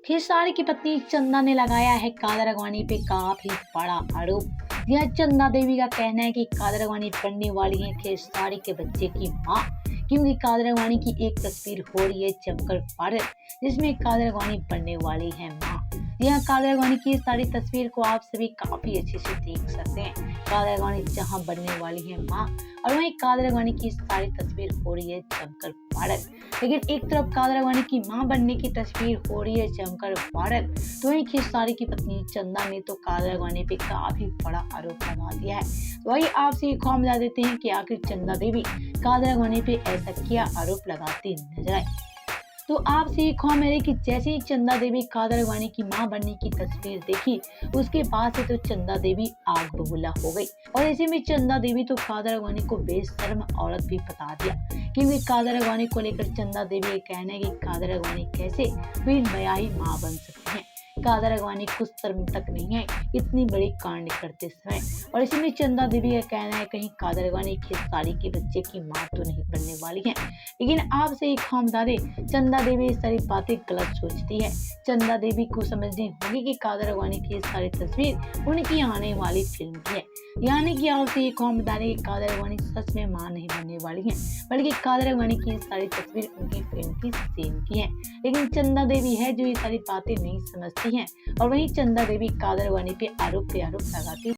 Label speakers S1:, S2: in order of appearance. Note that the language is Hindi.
S1: खेसारी की पत्नी चंदा ने लगाया है कादर अडवाणी पे काफी बड़ा आरोप। यह चंदा देवी का कहना है कि कादर अडवाणी बनने वाली है खेसारी के बच्चे की मां, क्योंकि कादर अडवाणी की एक तस्वीर हो रही है जमकर वायरल, जिसमें कादर अडवाणी बनने वाली है मां। यह कादर अडवाणी की सारी तस्वीर को आप सभी काफी अच्छे से देख सकते हैं। कादर अडवाणी जहां बनने वाली है मां, और वहीं कादर अडवाणी की सारी तस्वीर हो रही है जमकर वायरल। लेकिन एक तरफ कादर अडवाणी की मां बनने की तस्वीर हो रही है जमकर वायरल, तो वहीं खेसारी की पत्नी चंदा ने तो कादर अडवाणी पे काफी बड़ा आरोप लगा दिया है। तो वही आपसे एक खबर बता देते हैं कि आखिर चंदा देवी कादर अडवाणी पे ऐसा क्या आरोप लगाती नजर आई। तो आपसे एक खबर है कि जैसे ही चंदा देवी कादर अडवाणी की मां बनने की तस्वीर देखी, उसके बाद से तो चंदा देवी आग बबूला हो गई। और ऐसे में चंदा देवी तो कादर अडवाणी को बेशर्म औरत भी बता दिया, क्योंकि कादर अडवाणी को लेकर चंदा देवी का कहना है कि कादर अडवाणी कैसे बेहयाई मां बन सकती है। कादर अडवाणी कुछ शर्म तक नहीं है इतनी बड़ी कांड करते समय। और इसी में चंदा देवी का कहना है कहीं कादर अडवाणी खेसारी के बच्चे की मां तो नहीं बनने वाली है। लेकिन आपसे एक हम बता दें, चंदा देवी सारी बातें गलत सोचती है। चंदा देवी को समझनी होगी कि कादर अडवाणी की सारी तस्वीर उनकी आने वाली फिल्म की है। यानी कि आपसे एक हम बता दें कि कादर अडवाणी सच में मां नहीं बनने वाली है, बल्कि कादर अडवाणी की सारी तस्वीर उनकी फिल्म की सीन की है। लेकिन चंदा देवी है जो ये सारी बातें नहीं समझती हैं, और वहीं चंदा देवी कादर अडवाणी पे आरोप लगाती